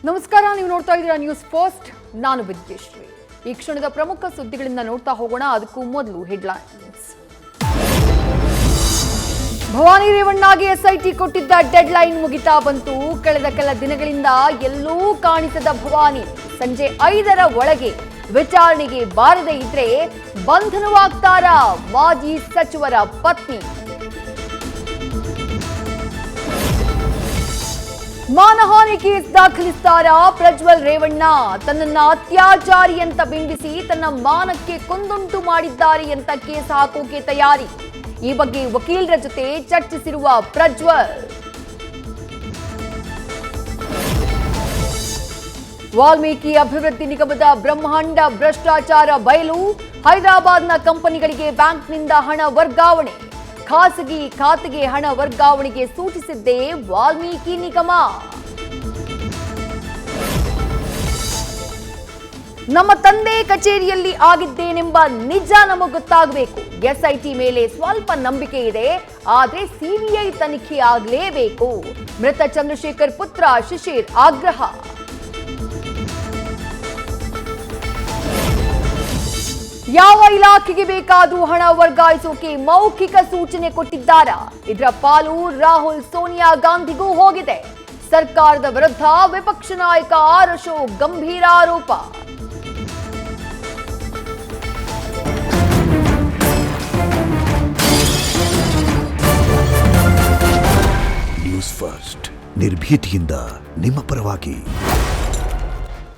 ನಮಸ್ಕಾರ, ನೀವು ನೋಡ್ತಾ ಇದ್ದೀರಾ ನ್ಯೂಸ್ ಫಸ್ಟ್. ನಾನು ವಿದ್ಯಶ್ರೀ. ಈ ಕ್ಷಣದ ಪ್ರಮುಖ ಸುದ್ದಿಗಳಿಂದ ನೋಡ್ತಾ ಹೋಗೋಣ. ಅದಕ್ಕೂ ಮೊದಲು ಹೆಡ್ಲೈನ್ಸ್. ಭವಾನಿ ರೇವಣ್ಣಗೆ ಎಸ್ಐಟಿ ಕೊಟ್ಟಿದ್ದ ಡೆಡ್ ಲೈನ್ ಮುಗಿತಾ ಬಂತು. ಕಳೆದ ಕೆಲ ದಿನಗಳಿಂದ ಎಲ್ಲೂ ಕಾಣಿಸದ ಭವಾನಿ ಸಂಜೆ 5ರ ಒಳಗೆ ವಿಚಾರಣೆಗೆ ಬಾರದೇ ಇದ್ರೆ ಬಂಧನವಾಗ್ತಾರಾ ಮಾಜಿ ಸಚಿವರ ಪತ್ನಿ. ಮಾನಹಾನಿ ಕೇಸ್ ದಾಖಲಿಸ್ತಾರಾ ಪ್ರಜ್ವಲ್ ರೇವಣ್ಣ. ತನ್ನನ್ನ ಅತ್ಯಾಚಾರಿ ಅಂತ ಬಿಂಬಿಸಿ ತನ್ನ ಮಾನಕ್ಕೆ ಕುಂದುಂಟು ಮಾಡಿದ್ದಾರೆ ಅಂತ ಕೇಸ್ ಹಾಕೋಕೆ ತಯಾರಿ. ಈ ಬಗ್ಗೆ ವಕೀಲರ ಜೊತೆ ಚರ್ಚಿಸಿರುವ ಪ್ರಜ್ವಲ್. ವಾಲ್ಮೀಕಿ ಅಭಿವೃದ್ಧಿ ನಿಗಮದ ಬ್ರಹ್ಮಾಂಡ ಭ್ರಷ್ಟಾಚಾರ ಬಯಲು. ಹೈದರಾಬಾದ್ನ ಕಂಪನಿಗಳಿಗೆ ಬ್ಯಾಂಕ್ನಿಂದ ಹಣ ವರ್ಗಾವಣೆ. ಖಾಸಗಿ ಖಾತೆಗೆ ಹಣ ವರ್ಗಾವಣೆಗೆ ಸೂಚಿಸಿದ್ದೇ ವಾಲ್ಮೀಕಿ ನಿಗಮ. ನಮ್ಮ ತಂದೆ ಕಚೇರಿಯಲ್ಲಿ ಆಗಿದ್ದೇನೆಂಬ ನಿಜ ನಮಗೆ ಗೊತ್ತಾಗಬೇಕು. ಎಸ್ಐಟಿ ಮೇಲೆ ಸ್ವಲ್ಪ ನಂಬಿಕೆ ಇದೆ, ಆದ್ರೆ ಸಿಬಿಐ ತನಿಖೆ ಆಗಲೇಬೇಕು. ಮೃತ ಚಂದ್ರಶೇಖರ್ ಪುತ್ರ ಶಿಶಿರ್ ಆಗ್ರಹ. ಯಾವ ಇಲಾಖೆಗೆ ಬೇಕಾದ್ರೂ ಹಣ ವರ್ಗಾಯಿಸೋಕೆ ಮೌಖಿಕ ಸೂಚನೆ ಕೊಟ್ಟಿದ್ದಾರಾ? ಇದರ ಪಾಲು ರಾಹುಲ್ ಸೋನಿಯಾ ಗಾಂಧಿಗೂ ಹೋಗಿದೆ. ಸರ್ಕಾರದ ವಿರುದ್ಧ ವಿಪಕ್ಷ ನಾಯಕ ಆರ್ ಅಶೋಕ್ ಗಂಭೀರ ಆರೋಪ. ನ್ಯೂಸ್ ಫಸ್ಟ್ ನಿರ್ಭೀತಿಯಿಂದ ನಿಮ್ಮ ಪರವಾಗಿ.